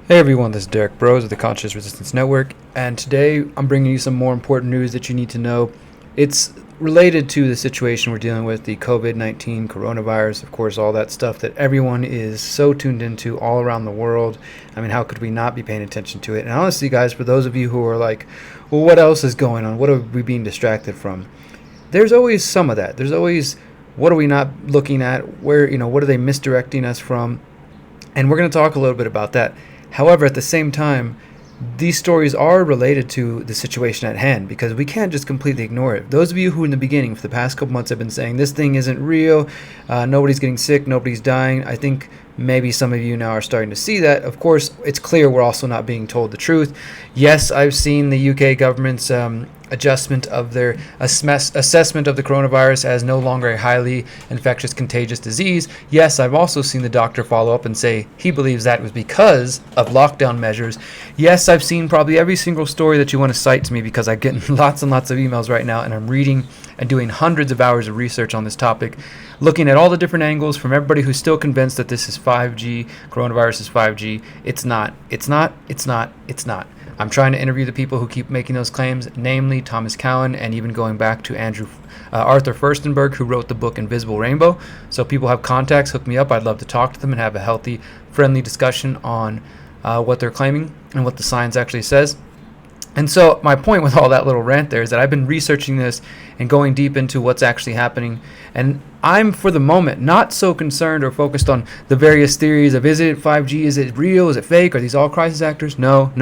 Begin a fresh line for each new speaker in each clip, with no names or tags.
Hey everyone, this is Derrick Broze of the Conscious Resistance Network, and today I'm bringing you some more important news that you need to know. It's related to the situation we're dealing with, the COVID-19 coronavirus, of course, all that stuff that everyone is so tuned into all around the world. I mean, how could we not be paying attention to it? And honestly, guys, for those of you who are like, well, what else is going on? What are we being distracted from? There's always some of that. There's always, what are we not looking at? Where, what are they misdirecting us from? And we're going to talk a little bit about that. However, at the same time, these stories are related to the situation at hand because we can't just completely ignore it. Those of you who in the beginning for the past couple months have been saying this thing isn't real, nobody's getting sick, nobody's dying, I think maybe some of you now are starting to see that. Of course, it's clear we're also not being told the truth. Yes, I've seen the UK government's adjustment of their assessment of the coronavirus as no longer a highly infectious, contagious disease. Yes, I've also seen the doctor follow up and say he believes that was because of lockdown measures. Yes, I've seen probably every single story that you want to cite to me because I'm getting lots and lots of emails right now, and I'm reading and doing hundreds of hours of research on this topic, looking at all the different angles from everybody who's still convinced that this is 5G, coronavirus is 5G. It's not. I'm trying to interview the people who keep making those claims, namely Thomas Cowan, and even going back to Arthur Furstenberg, who wrote the book Invisible Rainbow. So people have contacts, hook me up. I'd love to talk to them and have a healthy, friendly discussion on what they're claiming and what the science actually says. And so my point with all that little rant there is that I've been researching this and going deep into what's actually happening. And I'm, for the moment, not so concerned or focused on the various theories of, is it 5G, is it real, is it fake, are these all crisis actors? No.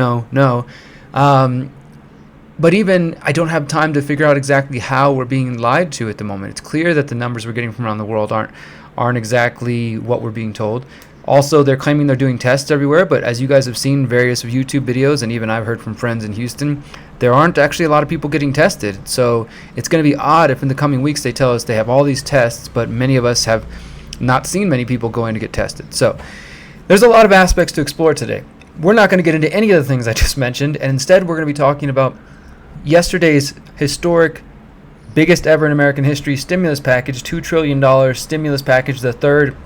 But even I don't have time to figure out exactly how we're being lied to at the moment. It's clear that the numbers we're getting from around the world aren't exactly what we're being told. Also, they're claiming they're doing tests everywhere, but as you guys have seen various YouTube videos, and even I've heard from friends in Houston, there aren't actually a lot of people getting tested. So it's going to be odd if in the coming weeks they tell us they have all these tests, but many of us have not seen many people going to get tested. So there's a lot of aspects to explore today. We're not going to get into any of the things I just mentioned, and instead we're going to be talking about yesterday's historic, biggest ever in American history stimulus package, $2 trillion stimulus package, the third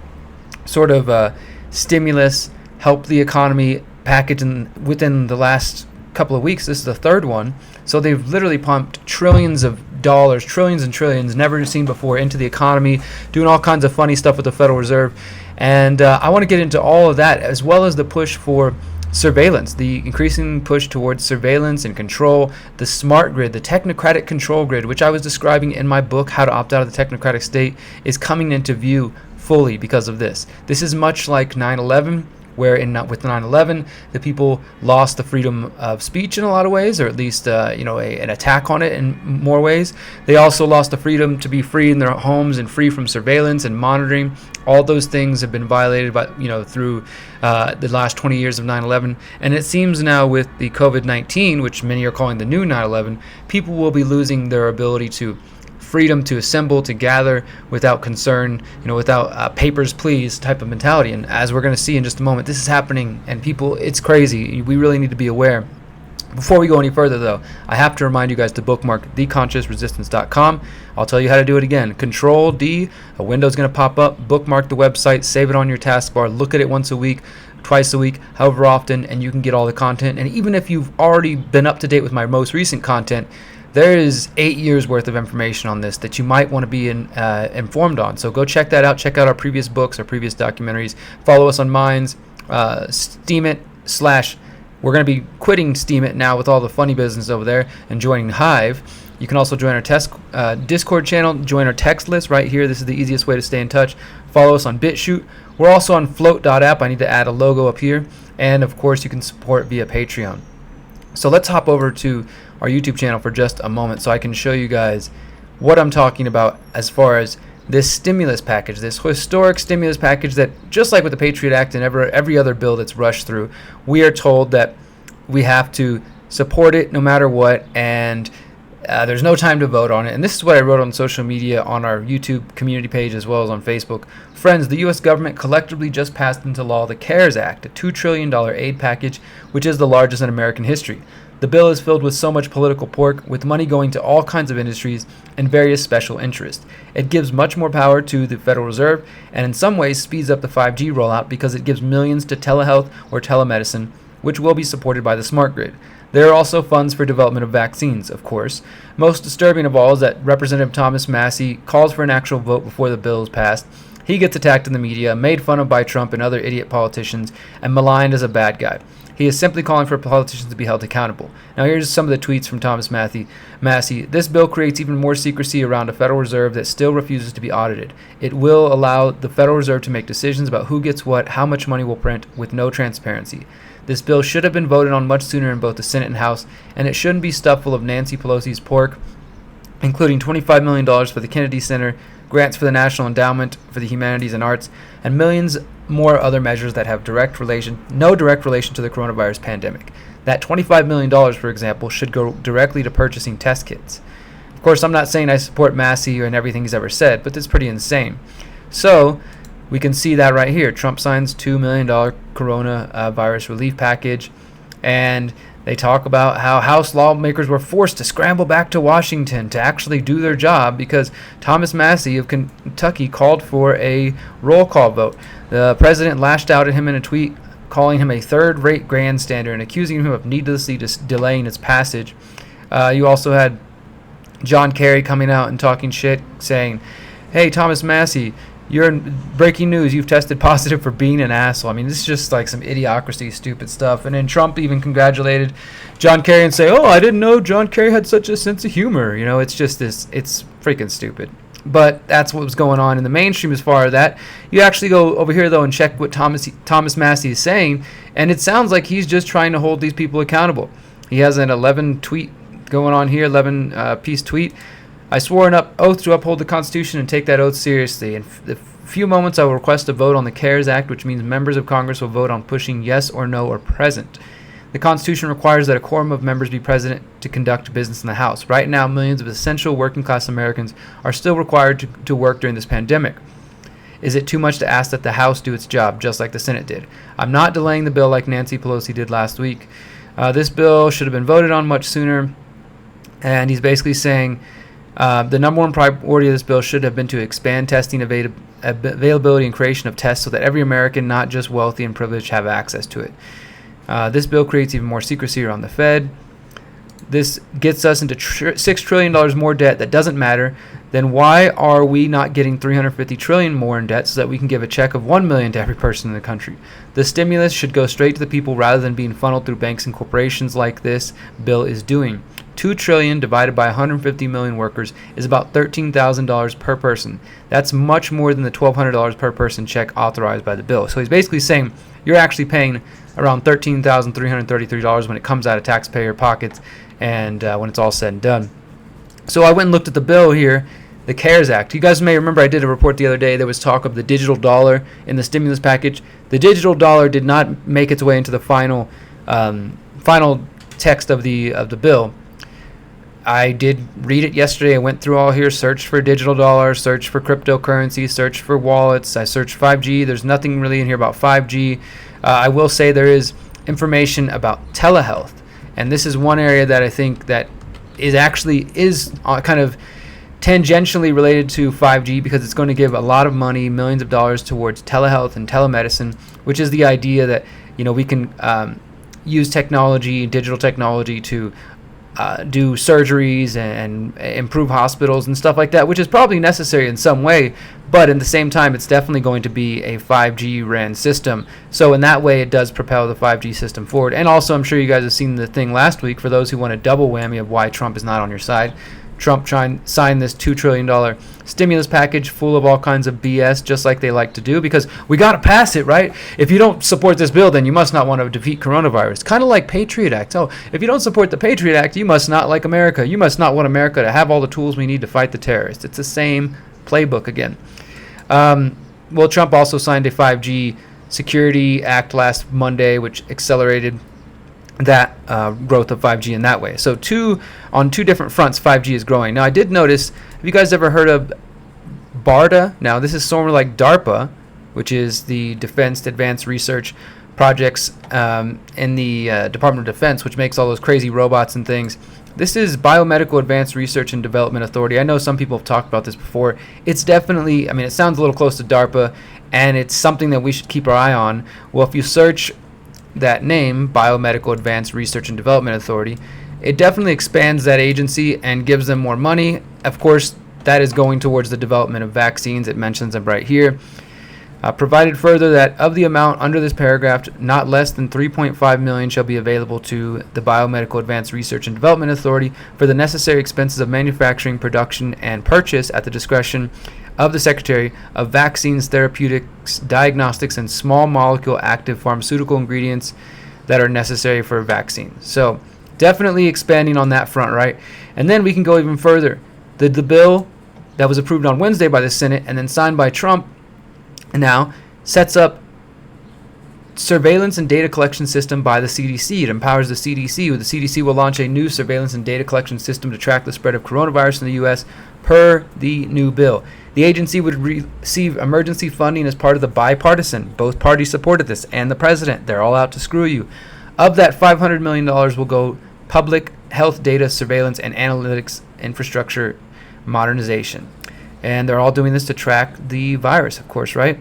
sort of stimulus, help the economy package within the last couple of weeks. This is the third one. So they've literally pumped trillions of dollars, trillions and trillions, never seen before, into the economy, doing all kinds of funny stuff with the Federal Reserve. And I want to get into all of that, as well as the push for surveillance, the increasing push towards surveillance and control, the smart grid, the technocratic control grid, which I was describing in my book, How to Opt Out of the Technocratic State, is coming into view fully because of this. This is much like 9/11, where with 9/11, the people lost the freedom of speech in a lot of ways, or at least an attack on it in more ways. They also lost the freedom to be free in their homes and free from surveillance and monitoring. All those things have been violated by through the last 20 years of 9/11, and it seems now with the COVID-19, which many are calling the new 9/11, people will be losing their ability to freedom to assemble, to gather without concern, without papers please type of mentality. And as we're going to see in just a moment, this is happening, and people, it's crazy. We really need to be aware. Before we go any further, though, I have to remind you guys to bookmark theconsciousresistance.com. I'll tell you how to do it again. Control D, a window's going to pop up, bookmark the website, save it on your taskbar, look at it once a week, twice a week, however often, and you can get all the content. And even if you've already been up to date with my most recent content, there is 8 years worth of information on this that you might want to be informed on. So go check that out. Check out our previous books, our previous documentaries. Follow us on Minds, Steam It / we're going to be quitting Steam It now with all the funny business over there and joining Hive. You can also join our Discord channel, join our text list right here. This is the easiest way to stay in touch. Follow us on BitChute. We're also on Float.app. I need to add a logo up here. And of course, you can support via Patreon. So let's hop over to our YouTube channel for just a moment so I can show you guys what I'm talking about as far as this stimulus package, this historic stimulus package that, just like with the Patriot Act and every other bill that's rushed through, we are told that we have to support it no matter what, and there's no time to vote on it. And this is what I wrote on social media, on our YouTube community page, as well as on Facebook. Friends, the U.S. government collectively just passed into law the CARES Act, a $2 trillion aid package, which is the largest in American history. The bill is filled with so much political pork, with money going to all kinds of industries and various special interests. It gives much more power to the Federal Reserve, and in some ways speeds up the 5G rollout because it gives millions to telehealth or telemedicine, which will be supported by the smart grid. There are also funds for development of vaccines, of course. Most disturbing of all is that Representative Thomas Massie calls for an actual vote before the bill is passed. He gets attacked in the media, made fun of by Trump and other idiot politicians, and maligned as a bad guy. He is simply calling for politicians to be held accountable. Now here's some of the tweets from Thomas Massie. This bill creates even more secrecy around a Federal Reserve that still refuses to be audited. It will allow the Federal Reserve to make decisions about who gets what, how much money will print, with no transparency. This bill should have been voted on much sooner in both the Senate and House, and it shouldn't be stuffed full of Nancy Pelosi's pork, including $25 million for the Kennedy Center, grants for the National Endowment for the Humanities and Arts, and millions more other measures that have no direct relation to the coronavirus pandemic. That $25 million, for example, should go directly to purchasing test kits. Of course, I'm not saying I support Massie and everything he's ever said, but it's pretty insane. So, we can see that right here. Trump signs $2 million coronavirus relief package, and they talk about how House lawmakers were forced to scramble back to Washington to actually do their job because Thomas Massie of Kentucky called for a roll call vote. The president lashed out at him in a tweet, calling him a third-rate grandstander and accusing him of needlessly delaying its passage. You also had John Kerry coming out and talking shit, saying, "Hey, Thomas Massie, you're in breaking news. You've tested positive for being an asshole." I mean, this is just like some idiocracy, stupid stuff. And then Trump even congratulated John Kerry and say, "Oh, I didn't know John Kerry had such a sense of humor." You know, it's just this. It's freaking stupid. But that's what was going on in the mainstream as far as that. You actually go over here, though, and check what Thomas Massie is saying, and it sounds like he's just trying to hold these people accountable. He has an 11 tweet going on here, 11 piece tweet. "I swore an oath to uphold the Constitution and take that oath seriously. In a few moments, I will request a vote on the CARES Act, which means members of Congress will vote on pushing yes or no or present. The Constitution requires that a quorum of members be present to conduct business in the House. Right now, millions of essential working-class Americans are still required to work during this pandemic. Is it too much to ask that the House do its job, just like the Senate did? I'm not delaying the bill like Nancy Pelosi did last week. This bill should have been voted on much sooner." And he's basically saying the number one priority of this bill should have been to expand testing availability and creation of tests so that every American, not just wealthy and privileged, have access to it. This bill creates even more secrecy around the Fed. This gets us into $6 trillion more debt that doesn't matter. Then why are we not getting $350 trillion more in debt so that we can give a check of $1 million to every person in the country? The stimulus should go straight to the people rather than being funneled through banks and corporations like this bill is doing. $2 trillion divided by 150 million workers is about $13,000 per person. That's much more than the $1,200 per person check authorized by the bill. So he's basically saying you're actually paying around $13,333 when it comes out of taxpayer pockets and when it's all said and done. So I went and looked at the bill here, the CARES Act. You guys may remember I did a report the other day. There was talk of the digital dollar in the stimulus package. The digital dollar did not make its way into the final text of the bill. I did read it yesterday. I went through all here, searched for digital dollar, searched for cryptocurrency, searched for wallets. I searched 5G. There's nothing really in here about 5G. I will say there is information about telehealth. And this is one area that I think that is kind of tangentially related to 5G because it's going to give a lot of money, millions of dollars towards telehealth and telemedicine, which is the idea that, you know, we can use technology, digital technology to do surgeries and improve hospitals and stuff like that, which is probably necessary in some way, but at the same time, it's definitely going to be a 5G ran system. So in that way, it does propel the 5G system forward. And also, I'm sure you guys have seen the thing last week, for those who want a double whammy of why Trump is not on your side. Trump signed this $2 trillion stimulus package full of all kinds of BS, just like they like to do, because we got to pass it, right? If you don't support this bill, then you must not want to defeat coronavirus. Kind of like Patriot Act. Oh, if you don't support the Patriot Act, you must not like America. You must not want America to have all the tools we need to fight the terrorists. It's the same playbook again. Well, Trump also signed a 5G Security Act last Monday, which accelerated that growth of 5G in that way. So on two different fronts, 5G is growing. Now, I did notice, have you guys ever heard of BARDA? Now, this is sort of like DARPA, which is the Defense Advanced Research Projects in the Department of Defense, which makes all those crazy robots and things. This is Biomedical Advanced Research and Development Authority. I know some people have talked about this before. It's definitely, I mean, it sounds a little close to DARPA, and it's something that we should keep our eye on. Well, if you search that name, Biomedical Advanced Research and Development Authority, it definitely expands that agency and gives them more money. Of course, that is going towards the development of vaccines. It mentions them right here. Provided further that of the amount under this paragraph, not less than $3.5 million shall be available to the Biomedical Advanced Research and Development Authority for the necessary expenses of manufacturing, production, and purchase at the discretion of the Secretary of Vaccines, Therapeutics, Diagnostics, and small molecule active pharmaceutical ingredients that are necessary for vaccines. So definitely expanding on that front, right? And then we can go even further. The bill that was approved on Wednesday by the Senate and then signed by Trump now sets up surveillance and data collection system by the CDC. It empowers the CDC. The CDC will launch a new surveillance and data collection system to track the spread of coronavirus in the U.S. per the new bill. The agency would receive emergency funding as part of the bipartisan. Both parties supported this, and the president. They're all out to screw you. Of that, $500 million will go public health data surveillance and analytics infrastructure modernization. And they're all doing this to track the virus, of course, right?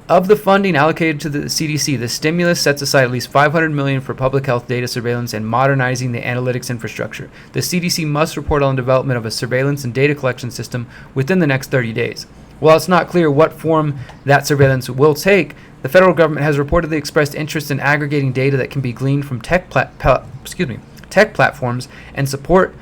Of the funding allocated to the CDC, the stimulus sets aside at least $500 million for public health data surveillance and modernizing the analytics infrastructure. The CDC must report on the development of a surveillance and data collection system within the next 30 days. While it's not clear what form that surveillance will take, the federal government has reportedly expressed interest in aggregating data that can be gleaned from tech platforms and support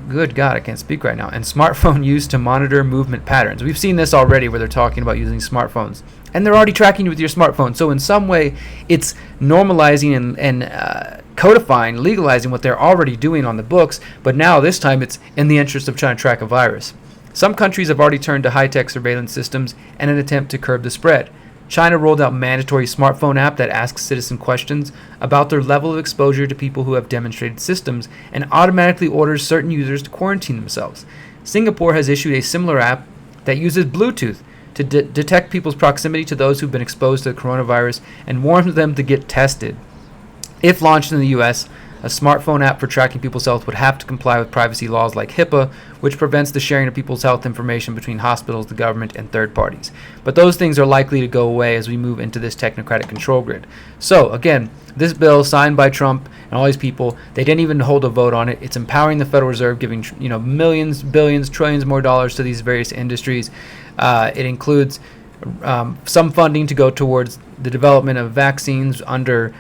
good God, I can't speak right now. And smartphone use to monitor movement patterns. We've seen this already where they're talking about using smartphones. And they're already tracking you with your smartphone. So in some way, it's normalizing and codifying, legalizing what they're already doing on the books. But now this time it's in the interest of trying to track a virus. Some countries have already turned to high-tech surveillance systems in an attempt to curb the spread. China rolled out mandatory smartphone app that asks citizen questions about their level of exposure to people who have demonstrated symptoms and automatically orders certain users to quarantine themselves. Singapore has issued a similar app that uses Bluetooth to detect people's proximity to those who've been exposed to the coronavirus and warns them to get tested. If launched in the U.S., a smartphone app for tracking people's health would have to comply with privacy laws like HIPAA, which prevents the sharing of people's health information between hospitals, the government, and third parties. But those things are likely to go away as we move into this technocratic control grid. So, again, this bill signed by Trump and all these people, they didn't even hold a vote on it. It's empowering the Federal Reserve, giving millions, billions, trillions more dollars to these various industries. It includes some funding to go towards the development of vaccines under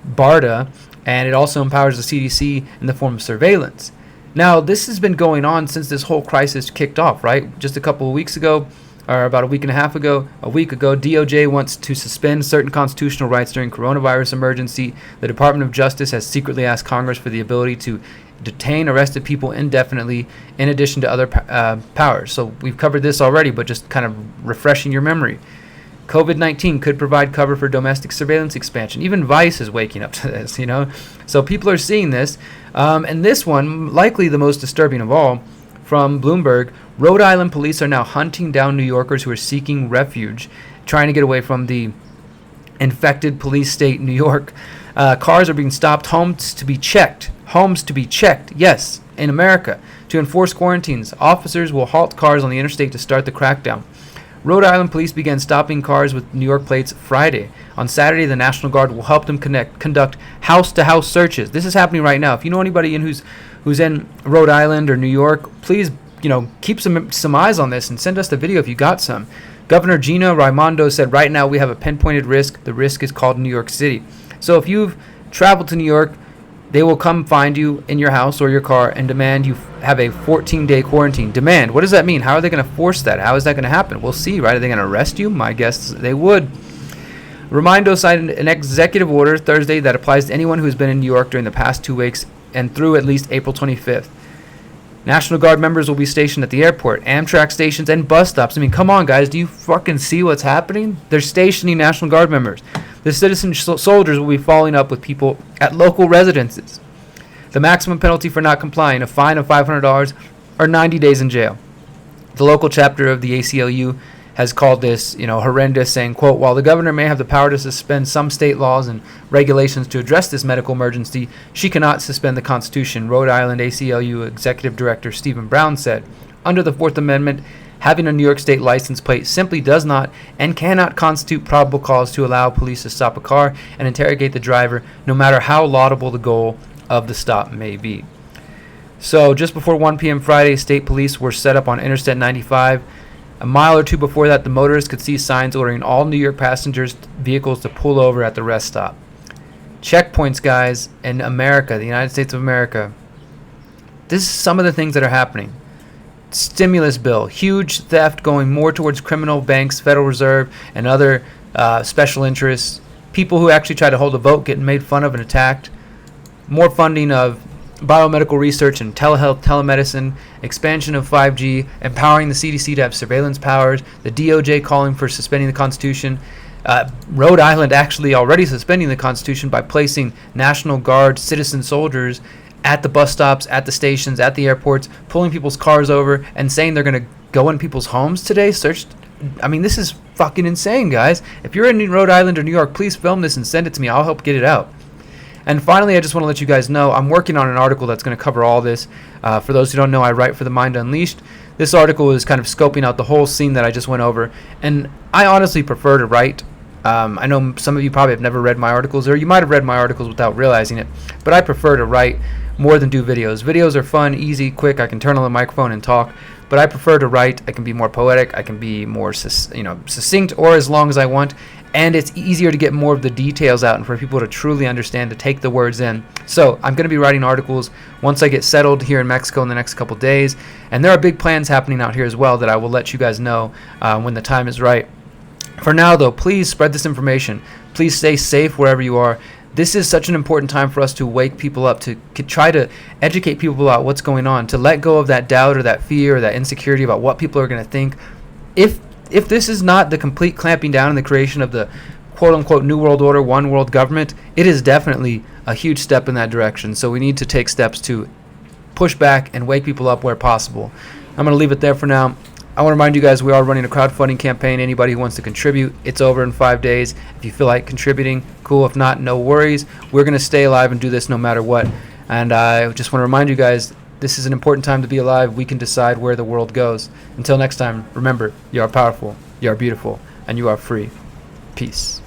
BARDA, and it also empowers the CDC in the form of surveillance. Now, this has been going on since this whole crisis kicked off, right? Just a couple of weeks ago, or about a week ago, DOJ wants to suspend certain constitutional rights during coronavirus emergency. The Department of Justice has secretly asked Congress for the ability to detain arrested people indefinitely, in addition to other powers. So we've covered this already, but just kind of refreshing your memory. COVID-19 could provide cover for domestic surveillance expansion. Even Vice is waking up to this, So people are seeing this. And this one, likely the most disturbing of all, from Bloomberg, Rhode Island police are now hunting down New Yorkers who are seeking refuge, trying to get away from the infected police state New York. Cars are being stopped, homes to be checked, yes, in America, to enforce quarantines. Officers will halt cars on the interstate to start the crackdown. Rhode Island police began stopping cars with New York plates Friday. On Saturday, the National Guard will help them conduct house-to-house searches. This is happening right now. If you know anybody who's in Rhode Island or New York, please, keep some eyes on this and send us the video if you got some. Governor Gina Raimondo said, right now we have a pinpointed risk. The risk is called New York City. So if you've traveled to New York, they will come find you in your house or your car and demand you have a 14-day quarantine. Demand. What does that mean? How are they going to force that? How is that going to happen? We'll see, right? Are they going to arrest you? My guess is they would. Raimondo signed an executive order Thursday that applies to anyone who has been in New York during the past 2 weeks and through at least April 25th. National Guard members will be stationed at the airport, Amtrak stations, and bus stops. I mean, come on, guys. Do you fucking see what's happening? They're stationing National Guard members. The citizen soldiers will be following up with people at local residences. The maximum penalty for not complying, a fine of $500 or 90 days in jail. The local chapter of the ACLU has called this, horrendous, saying, quote, while the governor may have the power to suspend some state laws and regulations to address this medical emergency, she cannot suspend the Constitution, Rhode Island ACLU Executive Director Stephen Brown said. Under the Fourth Amendment, Having a New York State license plate simply does not and cannot constitute probable cause to allow police to stop a car and interrogate the driver, no matter how laudable the goal of the stop may be. So just before 1 p.m. Friday, state police were set up on Interstate 95. A mile or two before that, the motorists could see signs ordering all New York passengers' vehicles to pull over at the rest stop. Checkpoints, guys, in America, the United States of America. This is some of the things that are happening. Stimulus bill, huge theft going more towards criminal banks, Federal Reserve, and other special interests. People who actually try to hold a vote getting made fun of and attacked. More funding of biomedical research and telehealth, telemedicine, expansion of 5G, empowering the CDC to have surveillance powers, the DOJ calling for suspending the Constitution, Rhode Island actually already suspending the Constitution by placing National Guard citizen soldiers at the bus stops, at the stations, at the airports, pulling people's cars over and saying they're going to go in people's homes today. This is fucking insane, guys. If you're in Rhode Island or New York, please film this and send it to me. I'll help get it out. And finally, I just want to let you guys know I'm working on an article that's going to cover all this. For those who don't know, I write for The Mind Unleashed. This article is kind of scoping out the whole scene that I just went over. And I honestly prefer to write. I know some of you probably have never read my articles, or you might have read my articles without realizing it. But I prefer to write more than do videos. Videos are fun, easy, quick. I can turn on the microphone and talk. But I prefer to write. I can be more poetic. I can be more succinct, or as long as I want. And it's easier to get more of the details out and for people to truly understand, to take the words in. So I'm going to be writing articles once I get settled here in Mexico in the next couple days. And there are big plans happening out here as well that I will let you guys know when the time is right. For now, though, please spread this information. Please stay safe wherever you are. This is such an important time for us to wake people up, to try to educate people about what's going on, to let go of that doubt or that fear or that insecurity about what people are going to think. If this is not the complete clamping down and the creation of the quote-unquote New World Order, one world government, it is definitely a huge step in that direction. So we need to take steps to push back and wake people up where possible. I'm going to leave it there for now. I want to remind you guys we are running a crowdfunding campaign. Anybody who wants to contribute, it's over in 5 days. If you feel like contributing, cool. If not, no worries. We're going to stay alive and do this no matter what. And I just want to remind you guys, this is an important time to be alive. We can decide where the world goes. Until next time, remember, you are powerful, you are beautiful, and you are free. Peace.